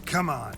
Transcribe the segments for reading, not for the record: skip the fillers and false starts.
Come on.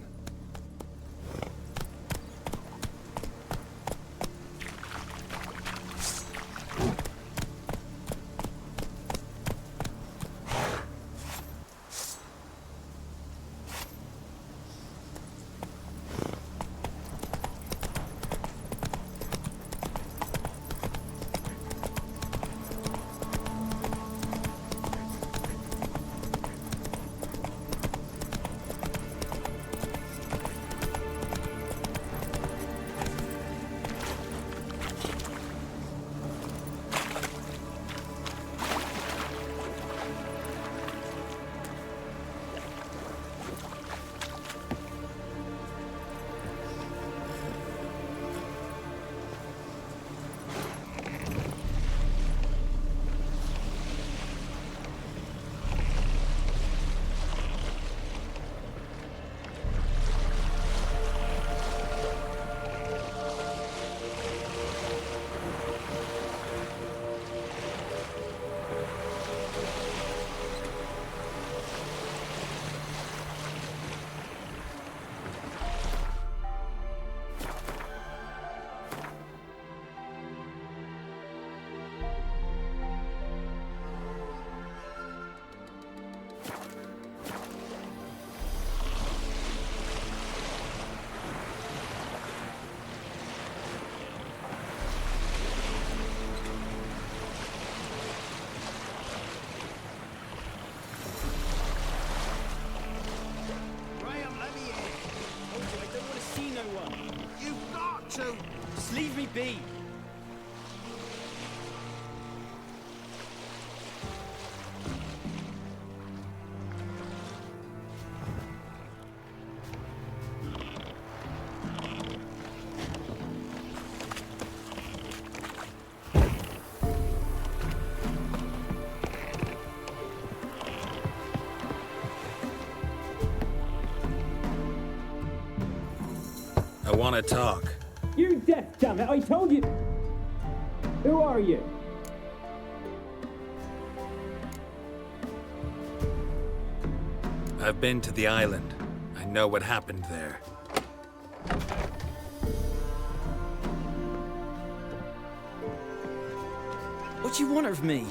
Just leave me be. I want to talk. You're deaf, damn it! I told you. Who are you? I've been to the island. I know what happened there. What do you want of me?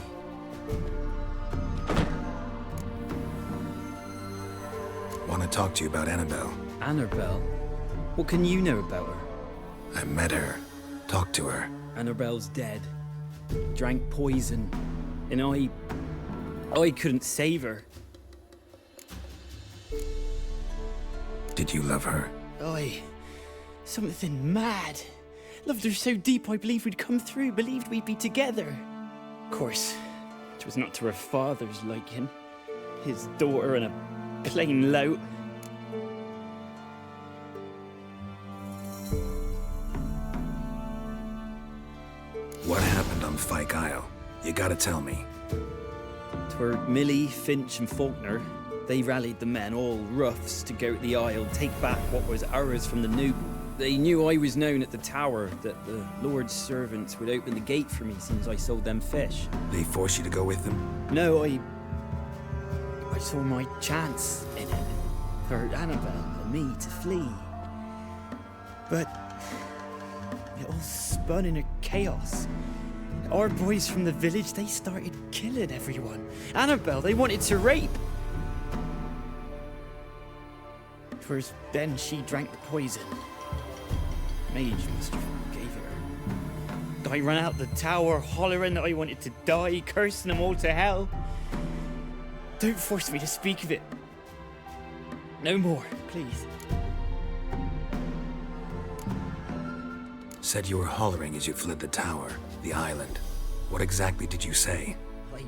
Want to talk to you about Annabelle. Annabelle? What can you know about her? I met her. Talked to her. Annabelle's dead. Drank poison. And I couldn't save her. Did you love her? Something mad. Loved her so deep I believed we'd come through, believed we'd be together. Of course, it was not to her father's liking. His daughter and a plain lout. What happened on Fyke Isle? You gotta tell me. 'Twere Millie, Finch and Faulkner. They rallied the men, all roughs, to go to the Isle, take back what was ours from the Noob. They knew I was known at the tower, that the Lord's servants would open the gate for me since I sold them fish. They force you to go with them? No, I saw my chance in it, for Annabelle and me to flee. But it all spun in a chaos. Our boys from the village, they started killing everyone. Annabelle, they wanted to rape. 'Twas then she drank the poison. mage must have gave it her. I ran out the tower hollering that I wanted to die, cursing them all to hell. Don't force me to speak of it. No more, please. Said you were hollering as you fled the tower, the island. What exactly did you say? I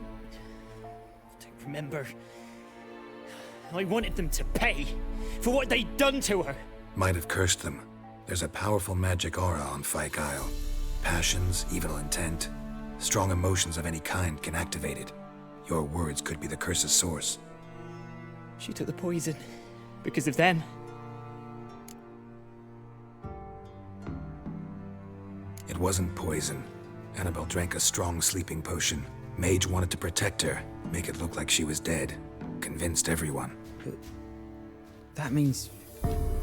don't remember. I wanted them to pay for what they'd done to her. Might have cursed them. There's a powerful magic aura on Fyke Isle. Passions, evil intent, strong emotions of any kind can activate it. Your words could be the curse's source. She took the poison because of them. It wasn't poison. Annabelle drank a strong sleeping potion. Mage wanted to protect her, make it look like she was dead. Convinced everyone. But that means...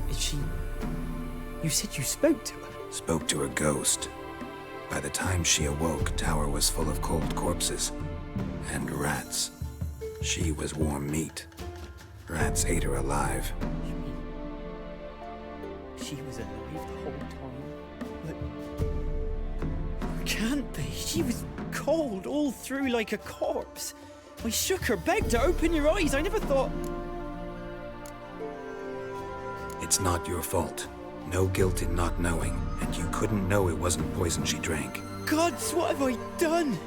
is she... You said you spoke to her? Spoke to a ghost. By the time she awoke, Tower was full of cold corpses. And rats. She was warm meat. Rats ate her alive. You mean... she was alive the whole time? But... can't be. She was cold all through like a corpse. I shook her, begged her, open your eyes. I never thought... It's not your fault. No guilt in not knowing, and you couldn't know it wasn't poison she drank. Gods, what have I done?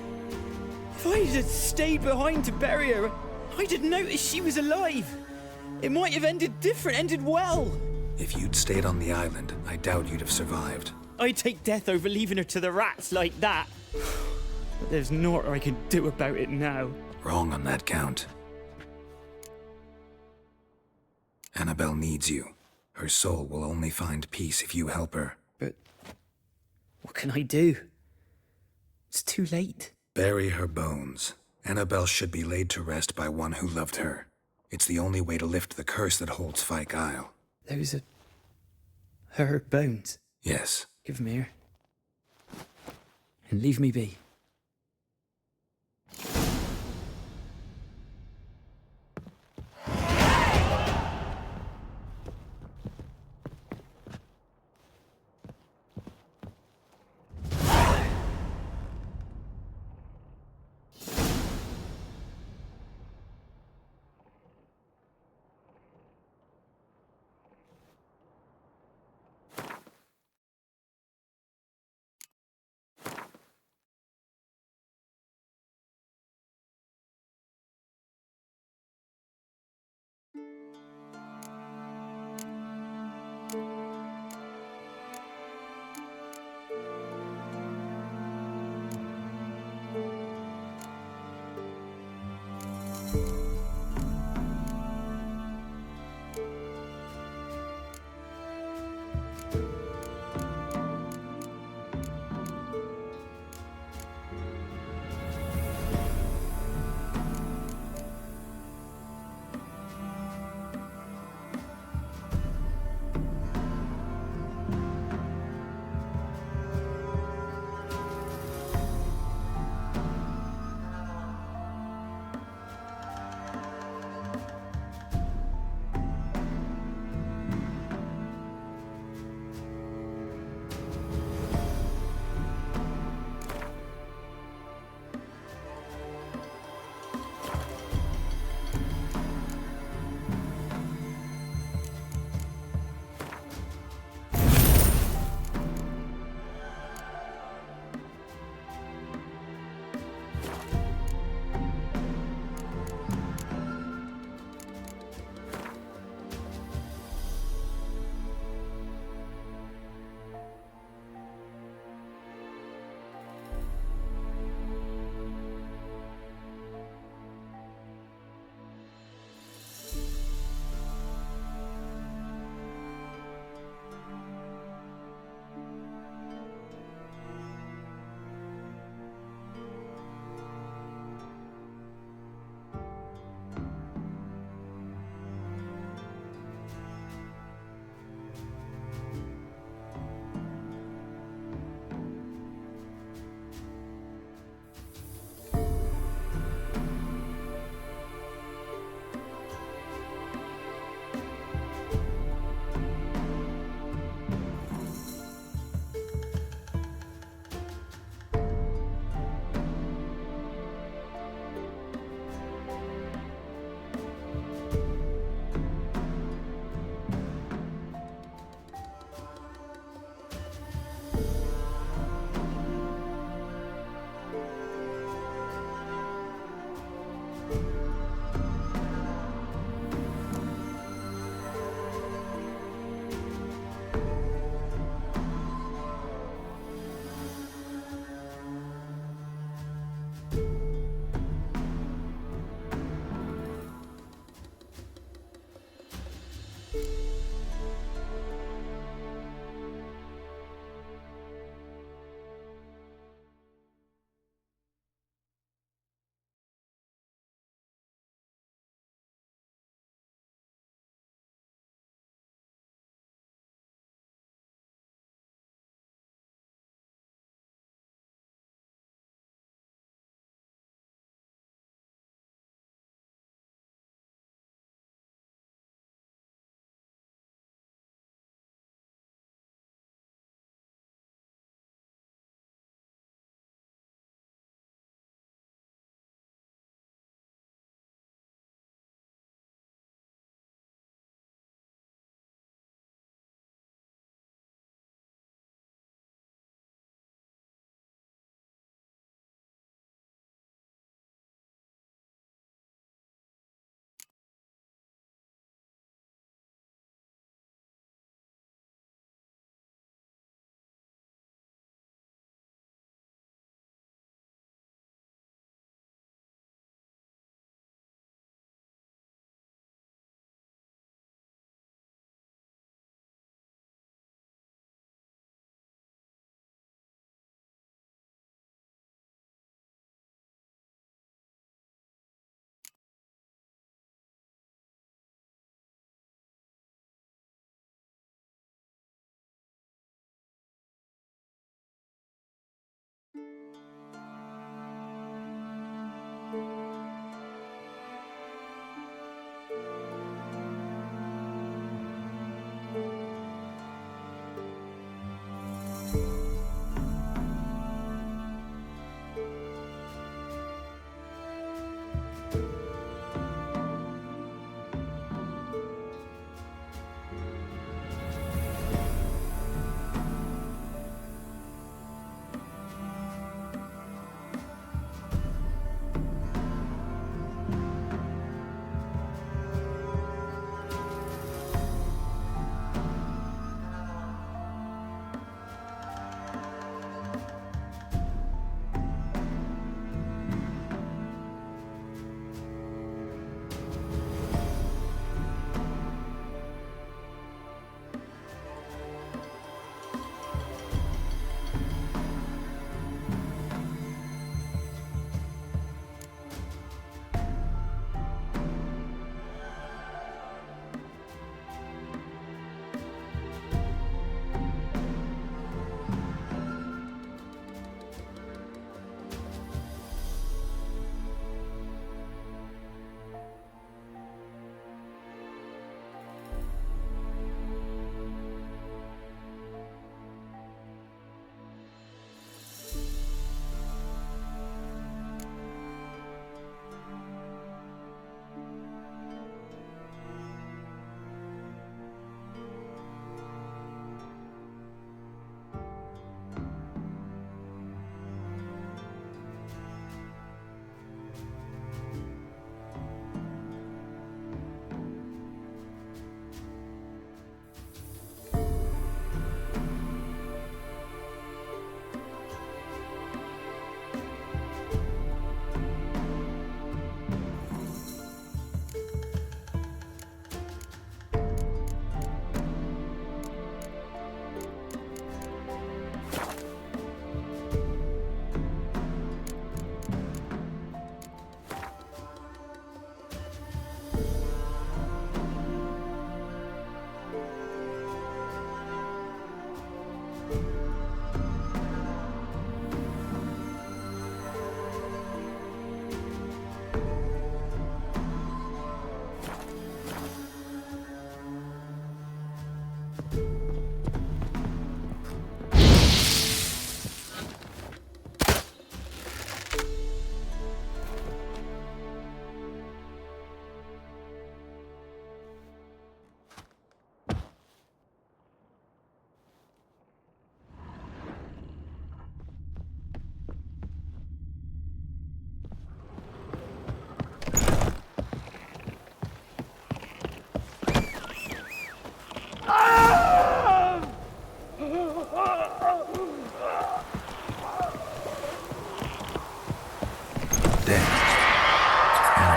If I had stayed behind to bury her, I'd have noticed she was alive. It might have ended different, ended well. If you'd stayed on the island, I doubt you'd have survived. I'd take death over leaving her to the rats like that. But there's naught I can do about it now. Wrong on that count. Annabelle needs you. Her soul will only find peace if you help her. But what can I do? It's too late. Bury her bones. Annabelle should be laid to rest by one who loved her. It's the only way to lift the curse that holds Fyke Isle. Those are... her bones. Yes. Give 'em here. And leave me be.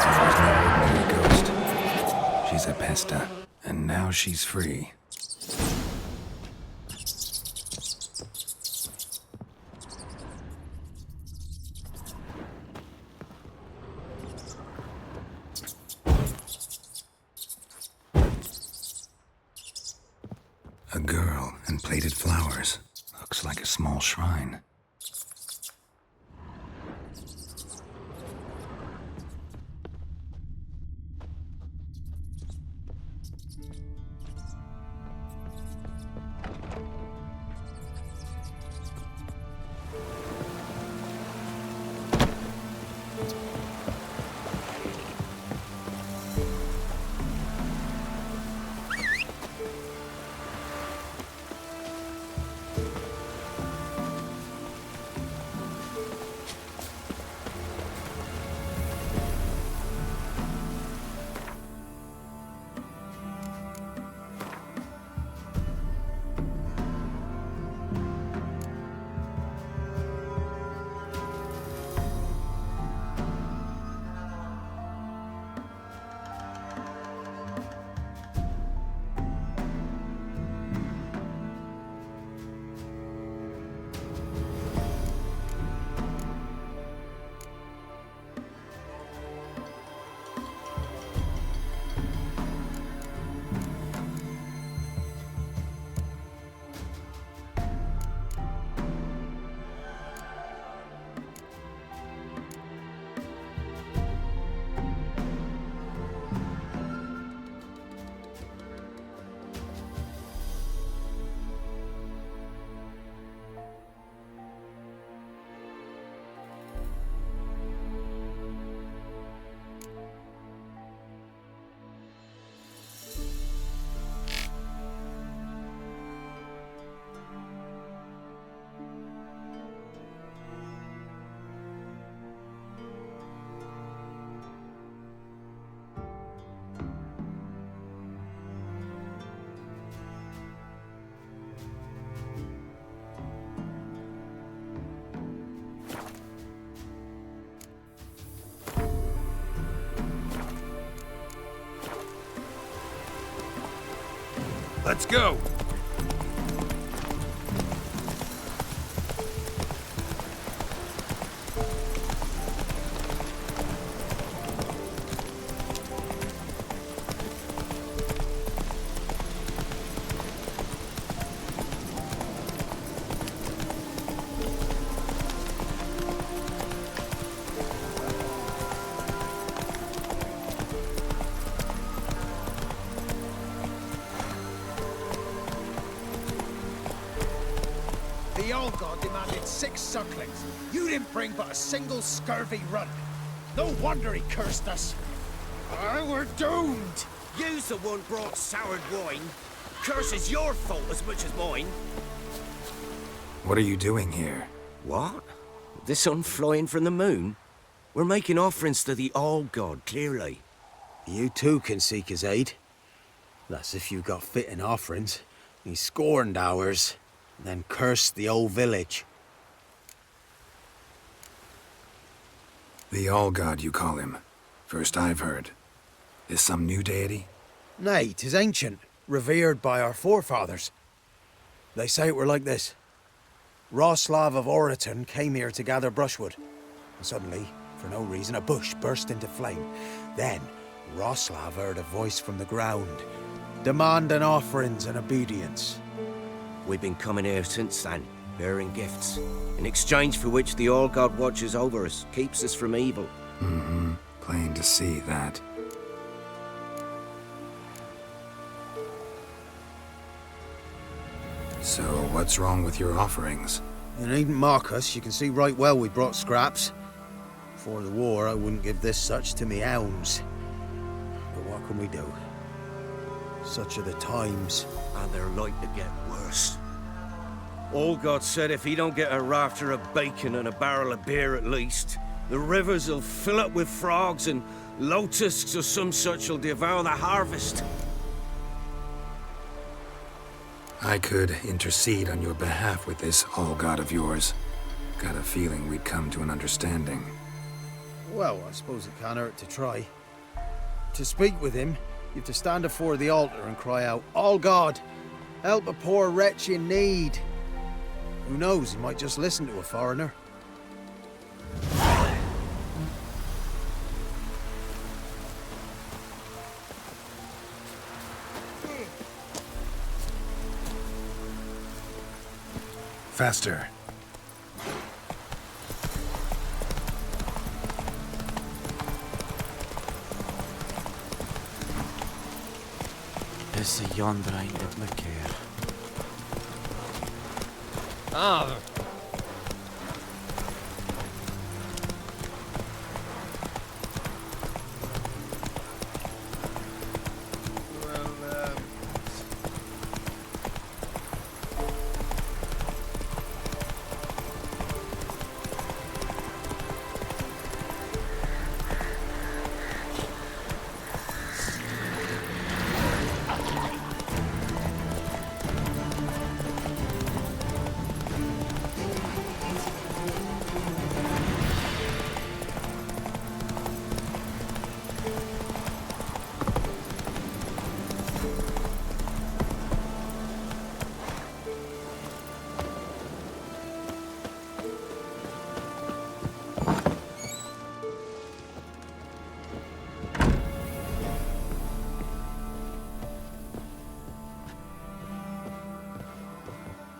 There's no ordinary ghost. She's a Pesta, and now she's free. A girl and plated flowers. Looks like a small shrine. Let's go! The old god demanded 6 sucklings. You didn't bring but a single scurvy runt. No wonder he cursed us. We're doomed. You's the one brought soured wine. Curse is your fault as much as mine. What are you doing here? What? The sun flying from the moon? We're making offerings to the All-God, clearly. You too can seek his aid. That's if you got fitting offerings. He scorned ours, then cursed the old village. The All-God, you call him. First I've heard. Is some new deity? Nay, 'tis ancient, revered by our forefathers. They say it were like this. Roslav of Oriton came here to gather brushwood. And suddenly, for no reason, a bush burst into flame. Then, Roslav heard a voice from the ground, demanding offerings and obedience. We've been coming here since then, bearing gifts, in exchange for which the All-God watches over us, keeps us from evil. Mm-hmm. Plain to see that. So, what's wrong with your offerings? You needn't mock us, you can see right well we brought scraps. Before the war, I wouldn't give this such to me hounds. But what can we do? Such are the times. And they're like to get worse. All-God said if he don't get a rafter of bacon and a barrel of beer at least, the rivers will fill up with frogs and locusts or some such will devour the harvest. I could intercede on your behalf with this All-God of yours. Got a feeling we'd come to an understanding. Well, I suppose it can't hurt to try. To speak with him, you have to stand before the altar and cry out, "All God, help a poor wretch in need." Who knows, he might just listen to a foreigner. Faster. Is the yonder ein dat me keer? Ah,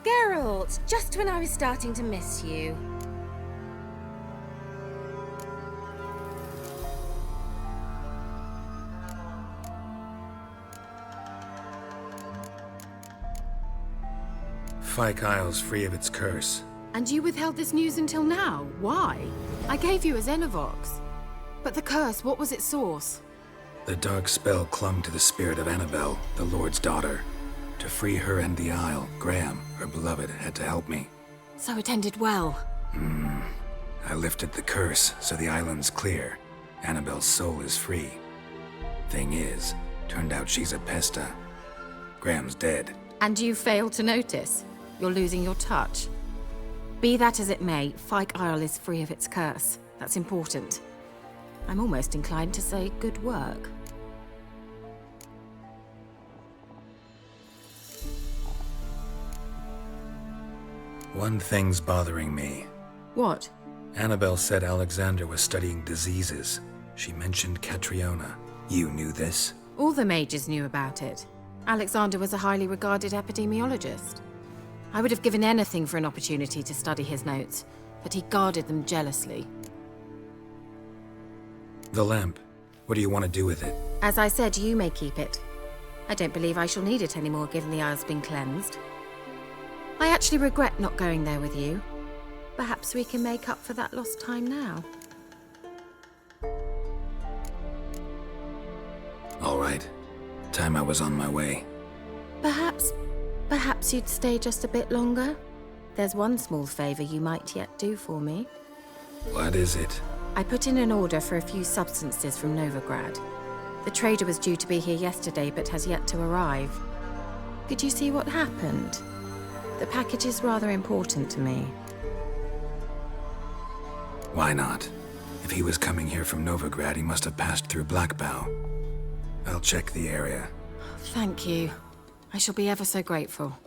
Geralt, just when I was starting to miss you. Fyke Isle's free of its curse. And you withheld this news until now? Why? I gave you a Xenovox. But the curse, what was its source? The dark spell clung to the spirit of Annabelle, the Lord's daughter. To free her and the Isle, Graham, her beloved, had to help me. So it ended well. I lifted the curse, so the island's clear. Annabelle's soul is free. Thing is, turned out she's a Pesta. Graham's dead. And you failed to notice? You're losing your touch. Be that as it may, Fyke Isle is free of its curse. That's important. I'm almost inclined to say good work. One thing's bothering me. What? Annabelle said Alexander was studying diseases. She mentioned Catriona. You knew this? All the mages knew about it. Alexander was a highly regarded epidemiologist. I would have given anything for an opportunity to study his notes, but he guarded them jealously. The lamp. What do you want to do with it? As I said, you may keep it. I don't believe I shall need it anymore, given the Isle's been cleansed. I actually regret not going there with you. Perhaps we can make up for that lost time now. All right. Time I was on my way. Perhaps you'd stay just a bit longer? There's one small favor you might yet do for me. What is it? I put in an order for a few substances from Novigrad. The trader was due to be here yesterday, but has yet to arrive. Could you see what happened? The package is rather important to me. Why not? If he was coming here from Novigrad, he must have passed through Blackbough. I'll check the area. Thank you. I shall be ever so grateful.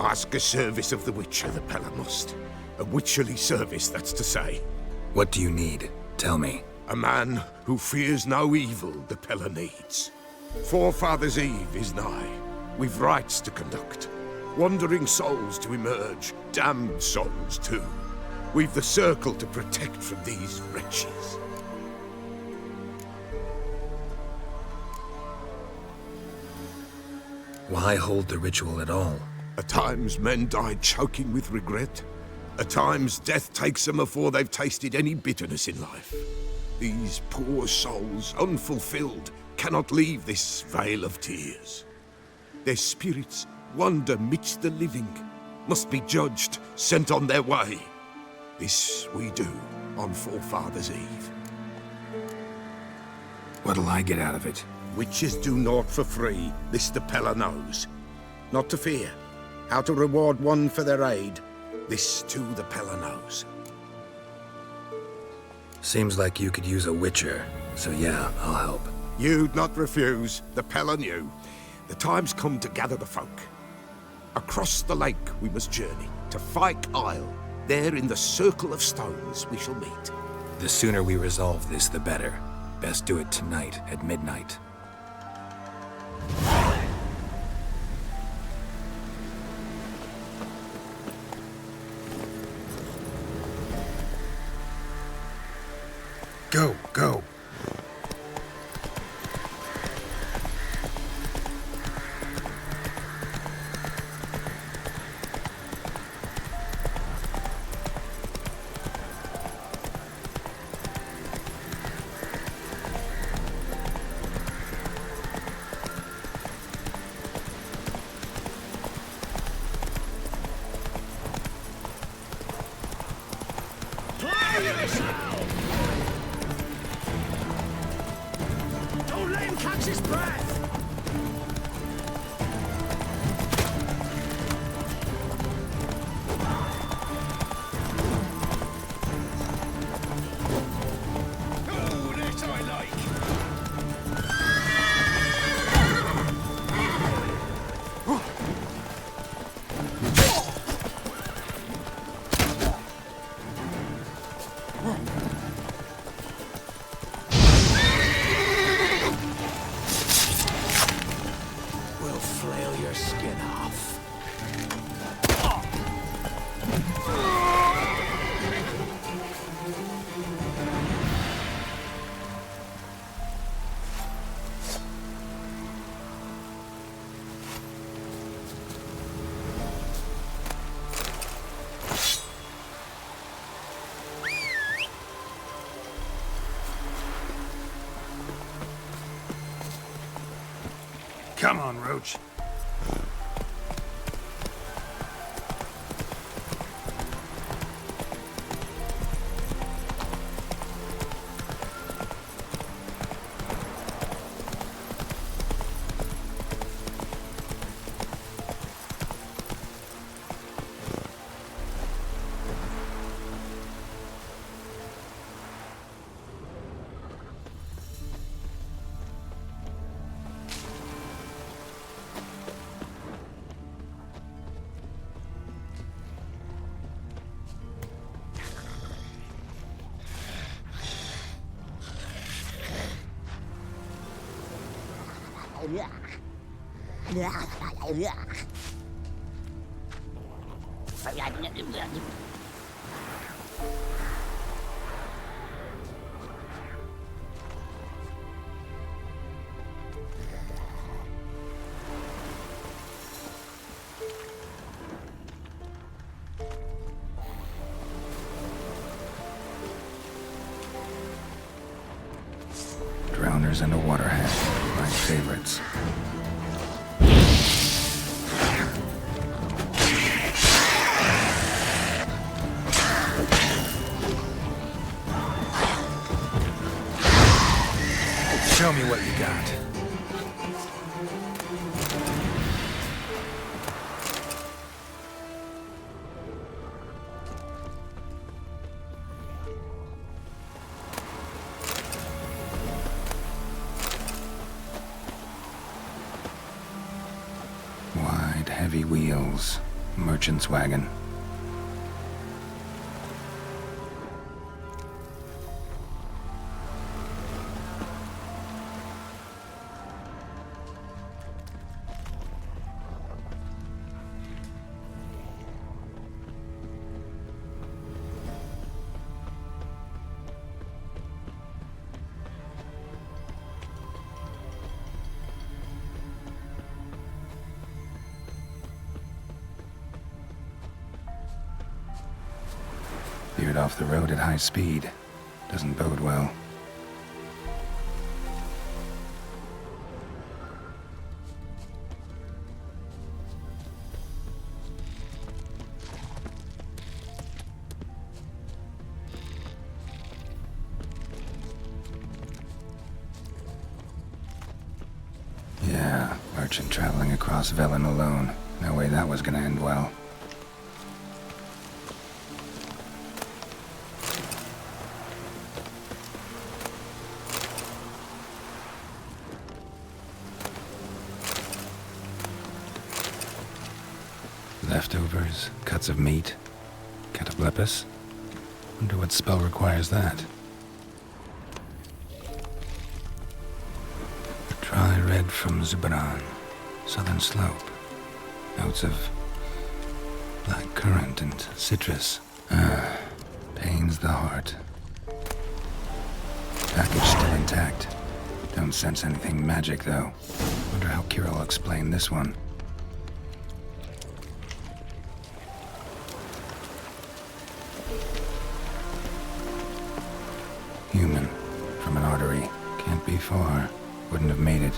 Ask a service of the Witcher, the Pella must. A witcherly service, that's to say. What do you need? Tell me. A man who fears no evil the Pella needs. Forefathers' Eve is nigh. We've rites to conduct. Wandering souls to emerge. Damned souls, too. We've the circle to protect from these wretches. Why hold the ritual at all? At times men die choking with regret. At times death takes them before they've tasted any bitterness in life. These poor souls, unfulfilled, cannot leave this vale of tears. Their spirits wander midst the living, must be judged, sent on their way. This we do on Forefathers' Eve. What'll I get out of it? Witches do naught for free, this the Pella knows. Not to fear. How to reward one for their aid, this too the Pella knows. Seems like you could use a witcher, so yeah, I'll help. You'd not refuse, the Pella knew. The time's come to gather the folk. Across the lake we must journey, to Fyke Isle. There in the Circle of Stones we shall meet. The sooner we resolve this, the better. Best do it tonight at midnight. Go, go. Don't let him catch his breath! Oh, that I like! We'll flail your skin off. Come on, Roach. Drowners and a waterhead, my favorites. Show me what you got. Wide, heavy wheels. Merchant's wagon. Veered off the road at high speed. Doesn't bode well. Yeah, merchant traveling across Velen alone. No way that was gonna end well. Leftovers, cuts of meat, cataplepis. Wonder what spell requires that. Dry red from Zubaran, southern slope. Notes of black currant and citrus. Pains the heart. Package still intact. Don't sense anything magic though. Wonder how Kira will explain this one. Human, from an artery. Can't be far. Wouldn't have made it.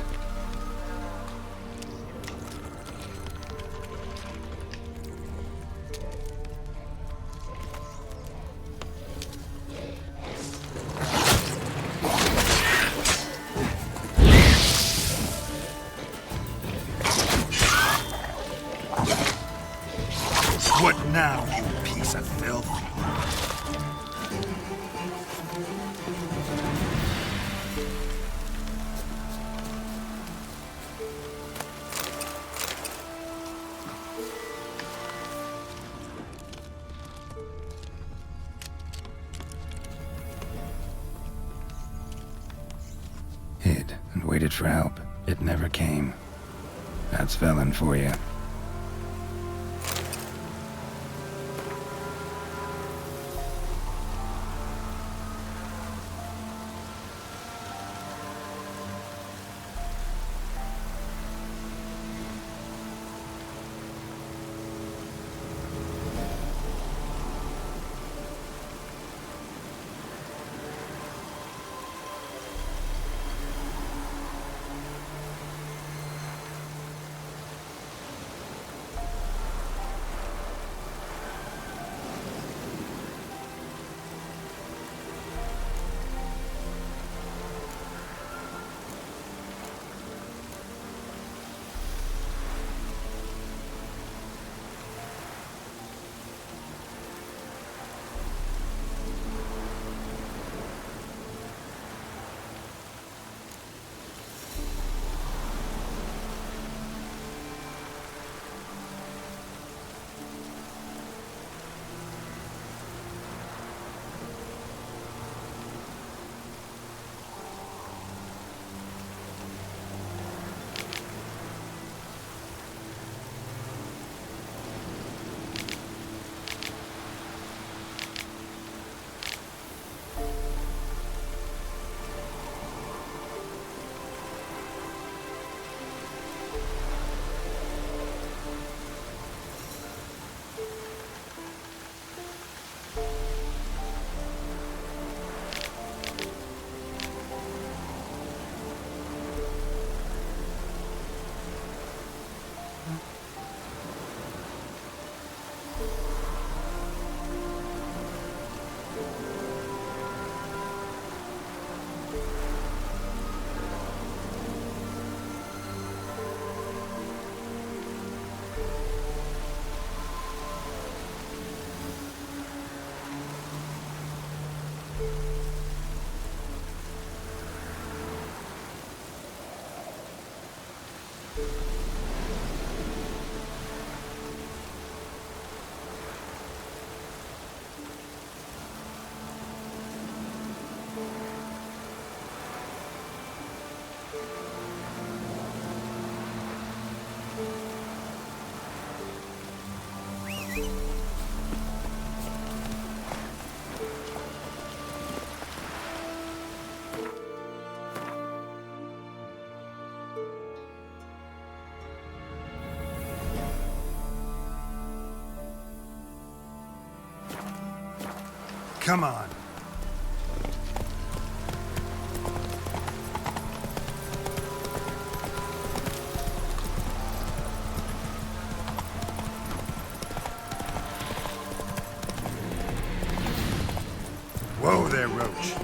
What now, you piece of filth? Hid and waited for help. It never came. That's Velen for you. Come on. Whoa there, Roach.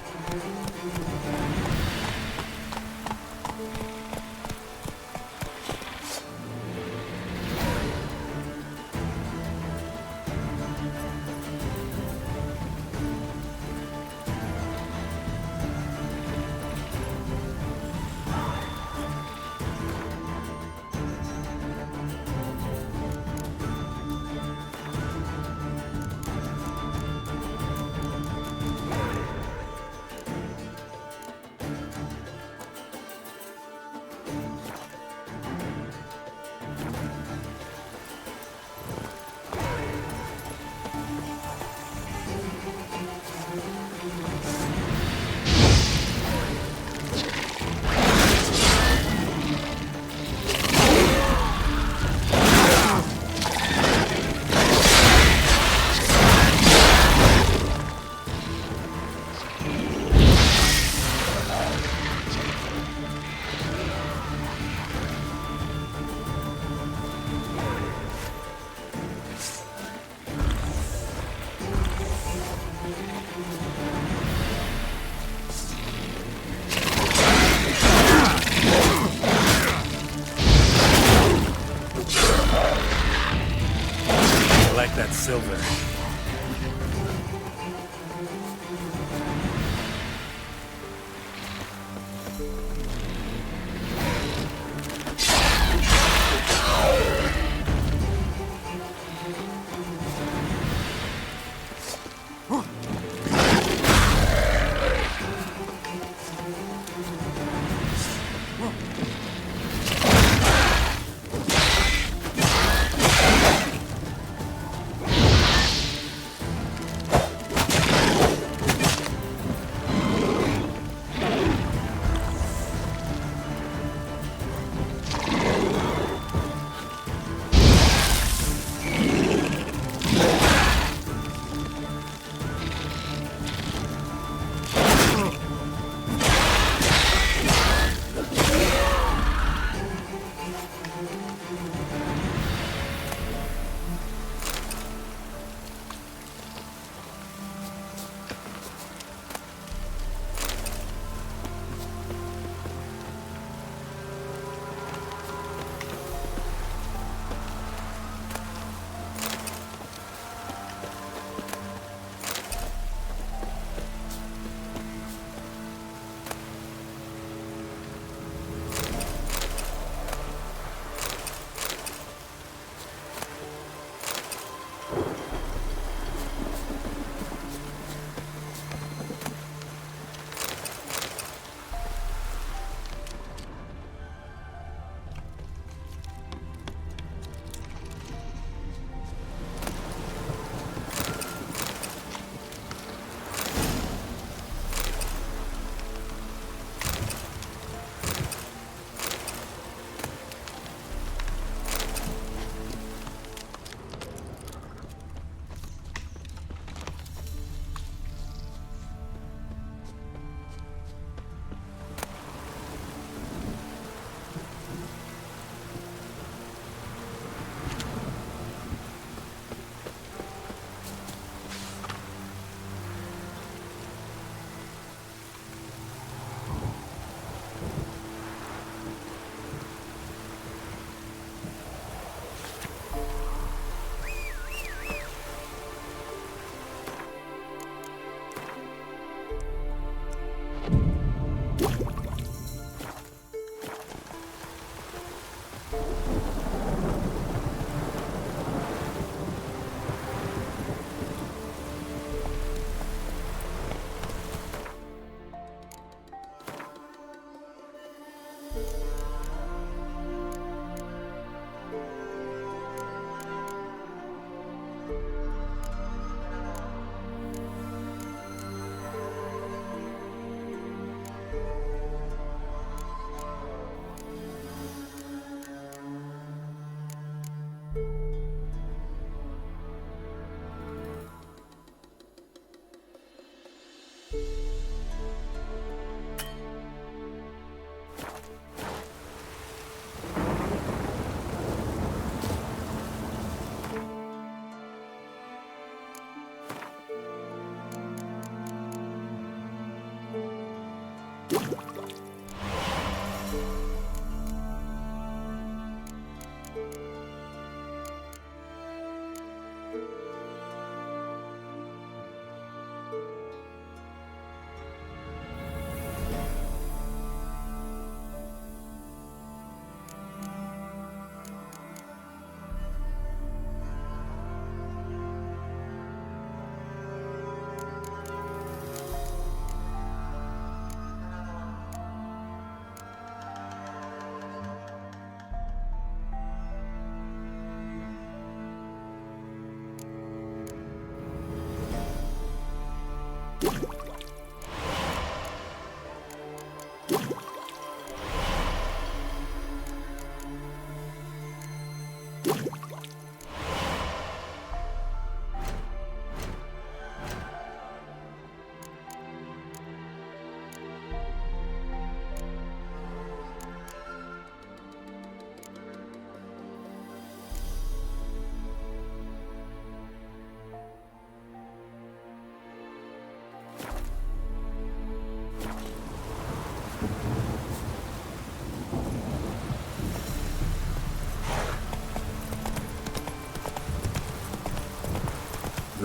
That silver.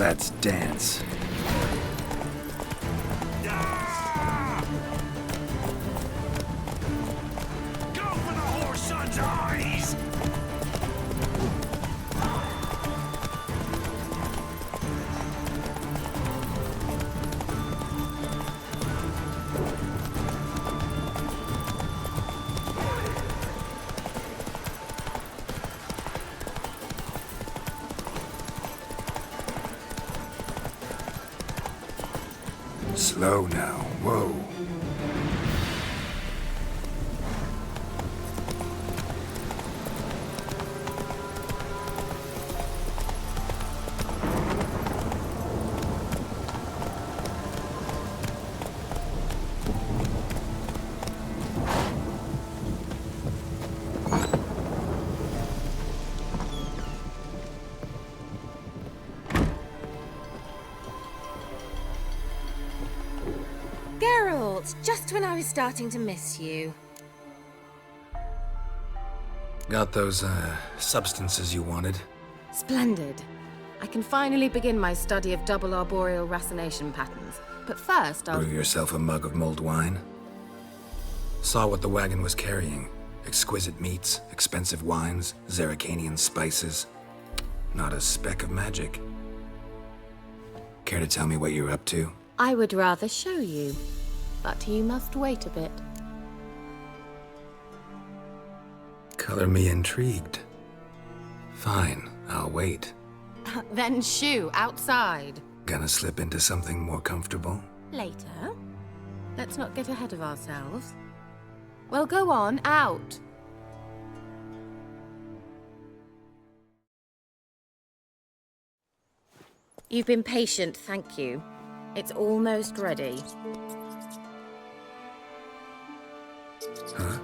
Let's dance. Go for the horse son's eyes! Slow now. Whoa. Geralt, just when I was starting to miss you. Got those, substances you wanted? Splendid. I can finally begin my study of double arboreal racination patterns. But first, I'll... Brew yourself a mug of mulled wine? Saw what the wagon was carrying. Exquisite meats, expensive wines, Zerrikanian spices. Not a speck of magic. Care to tell me what you're up to? I would rather show you, but you must wait a bit. Color me intrigued. Fine, I'll wait. Then shoo, outside. Gonna slip into something more comfortable? Later. Let's not get ahead of ourselves. Well, go on, out. You've been patient, thank you. It's almost ready. Huh?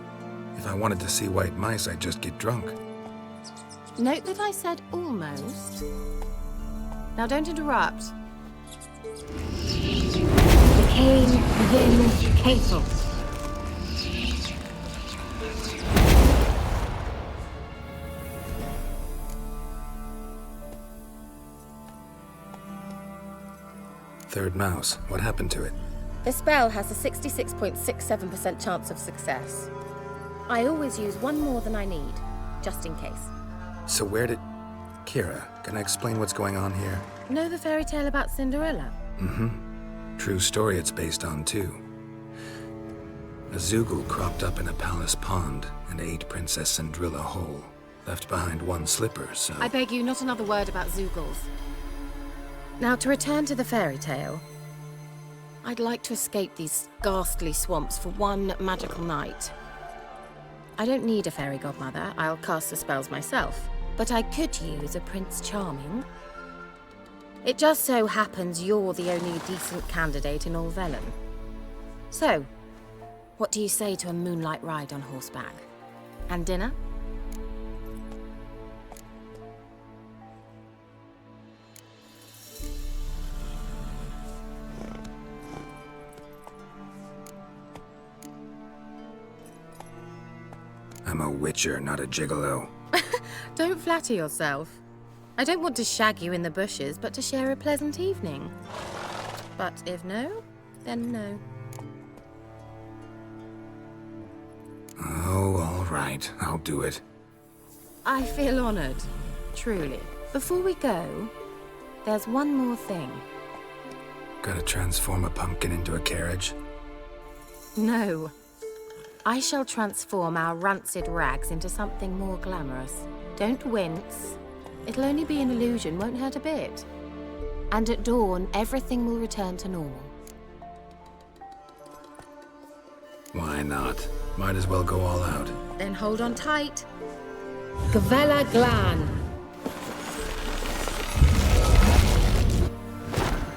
If I wanted to see white mice, I'd just get drunk. Note that I said almost. Now don't interrupt. Decaying within Cathal. Third mouse. What happened to it? The spell has a 66.67% chance of success. I always use one more than I need, just in case. So where did... Kira, can I explain what's going on here? Know the fairy tale about Cinderella? Mm-hmm. True story it's based on, too. A Zoogle cropped up in a palace pond and ate Princess Cinderella whole. Left behind one slipper, so... I beg you, not another word about Zoogles. Now, to return to the fairy tale, I'd like to escape these ghastly swamps for one magical night. I don't need a fairy godmother, I'll cast the spells myself, but I could use a Prince Charming. It just so happens you're the only decent candidate in all Velen. So, what do you say to a moonlight ride on horseback? And dinner? I'm a witcher, not a gigolo. Don't flatter yourself. I don't want to shag you in the bushes, but to share a pleasant evening. But if no, then no. Oh, all right. I'll do it. I feel honored, truly. Before we go, there's one more thing. Gotta transform a pumpkin into a carriage? No. I shall transform our rancid rags into something more glamorous. Don't wince. It'll only be an illusion, won't hurt a bit. And at dawn, everything will return to normal. Why not? Might as well go all out. Then hold on tight. Gavella Glan.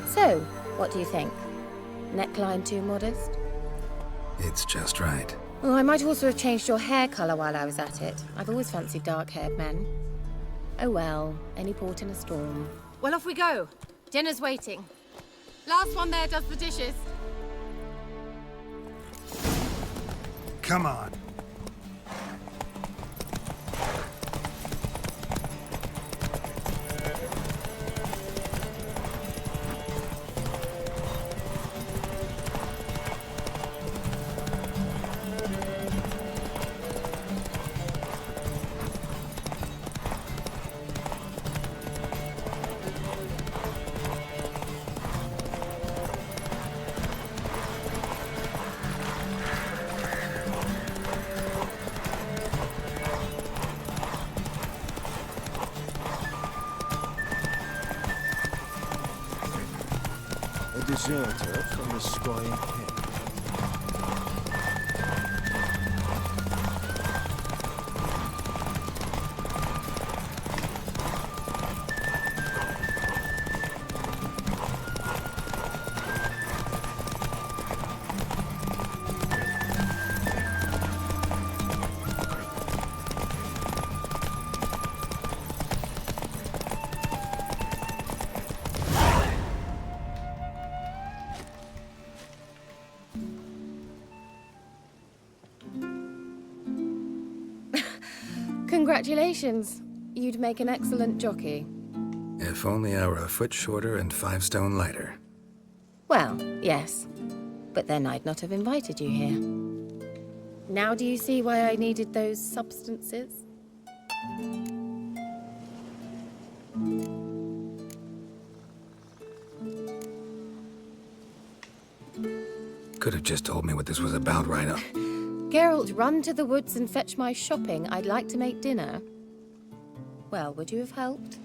So, what do you think? Neckline too modest? It's just right. Oh, I might also have changed your hair colour while I was at it. I've always fancied dark-haired men. Oh well, any port in a storm. Well, off we go. Dinner's waiting. Last one there does the dishes. Come on. deserter from the Squire Pit. Congratulations. You'd make an excellent jockey. If only I were a foot shorter and 5 stone lighter. Well, yes. But then I'd not have invited you here. Now do you see why I needed those substances? Could have just told me what this was about right up. Geralt, run to the woods and fetch my shopping. I'd like to make dinner. Well, would you have helped?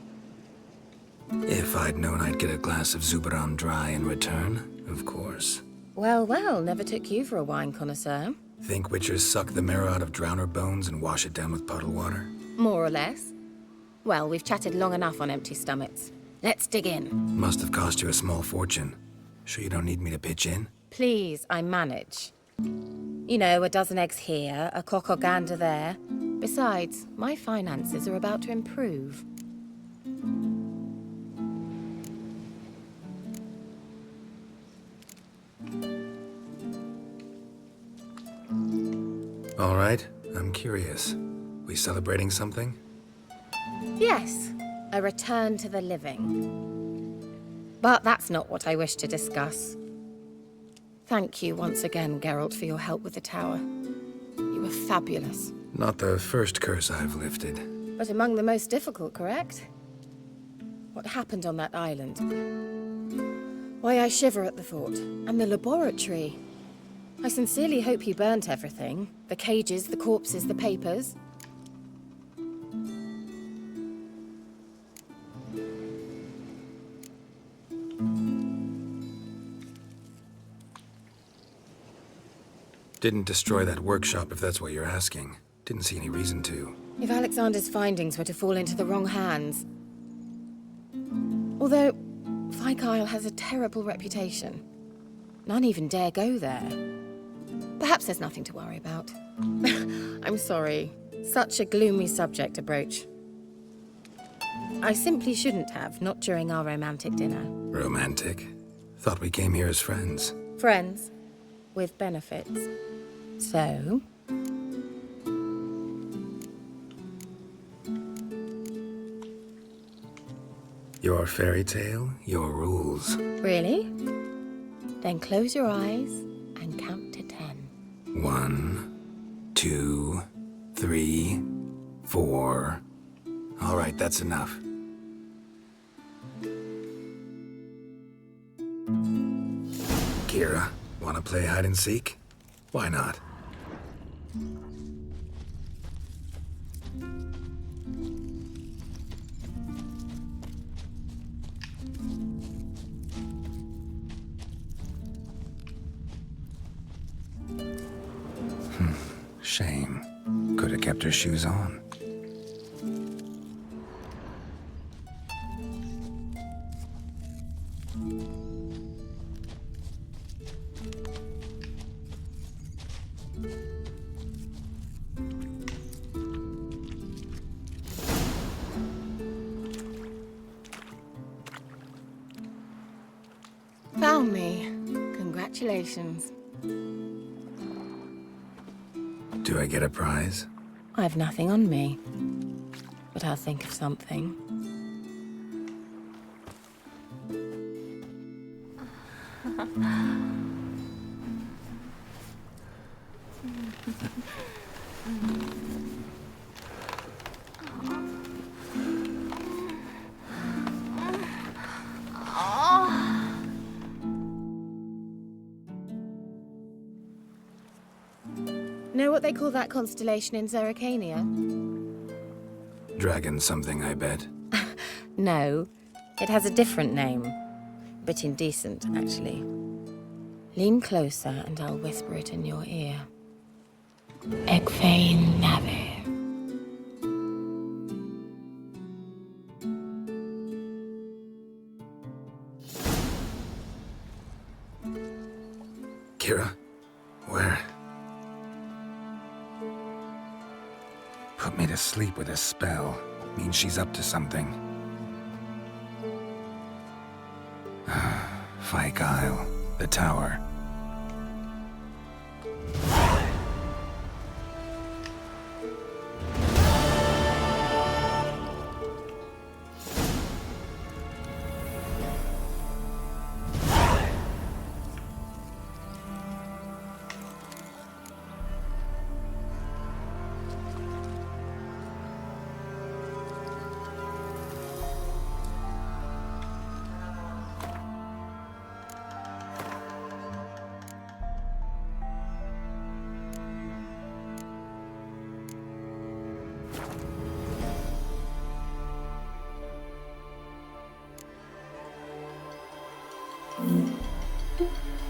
If I'd known I'd get a glass of Zuberan dry in return, of course. Well, well, never took you for a wine connoisseur. Think witchers suck the marrow out of drowner bones and wash it down with puddle water? More or less. Well, we've chatted long enough on empty stomachs. Let's dig in. Must have cost you a small fortune. Sure you don't need me to pitch in? Please, I manage. You know, a dozen eggs here, a cock or gander there. Besides, my finances are about to improve. All right, I'm curious. We celebrating something? Yes, a return to the living. But that's not what I wish to discuss. Thank you once again, Geralt, for your help with the tower. You were fabulous. Not the first curse I've lifted. But among the most difficult, correct? What happened on that island? Why, I shiver at the thought. And the laboratory. I sincerely hope you burnt everything. The cages, the corpses, the papers. Didn't destroy that workshop, if that's what you're asking. Didn't see any reason to. If Alexander's findings were to fall into the wrong hands... Although, Fyke Isle has a terrible reputation. None even dare go there. Perhaps there's nothing to worry about. I'm sorry. Such a gloomy subject to broach. I simply shouldn't have, not during our romantic dinner. Romantic? Thought we came here as friends. Friends. With benefits. So... Your fairy tale, your rules. Really? Then close your eyes and count to 10. 1, 2, 3, 4. All right, that's enough. Kira, wanna play hide and seek? Why not? Shame. Could have kept her shoes on. Found me. Congratulations. Do I get a prize? I've nothing on me. But I'll think of something. Know what they call that constellation in Zerrikania? Dragon something, I bet. No, it has a different name. bit indecent, actually. Lean closer and I'll whisper it in your ear. Egfain Nave. Kira? Where? Put me to sleep with a spell. Means she's up to something. Fyke Isle, the tower.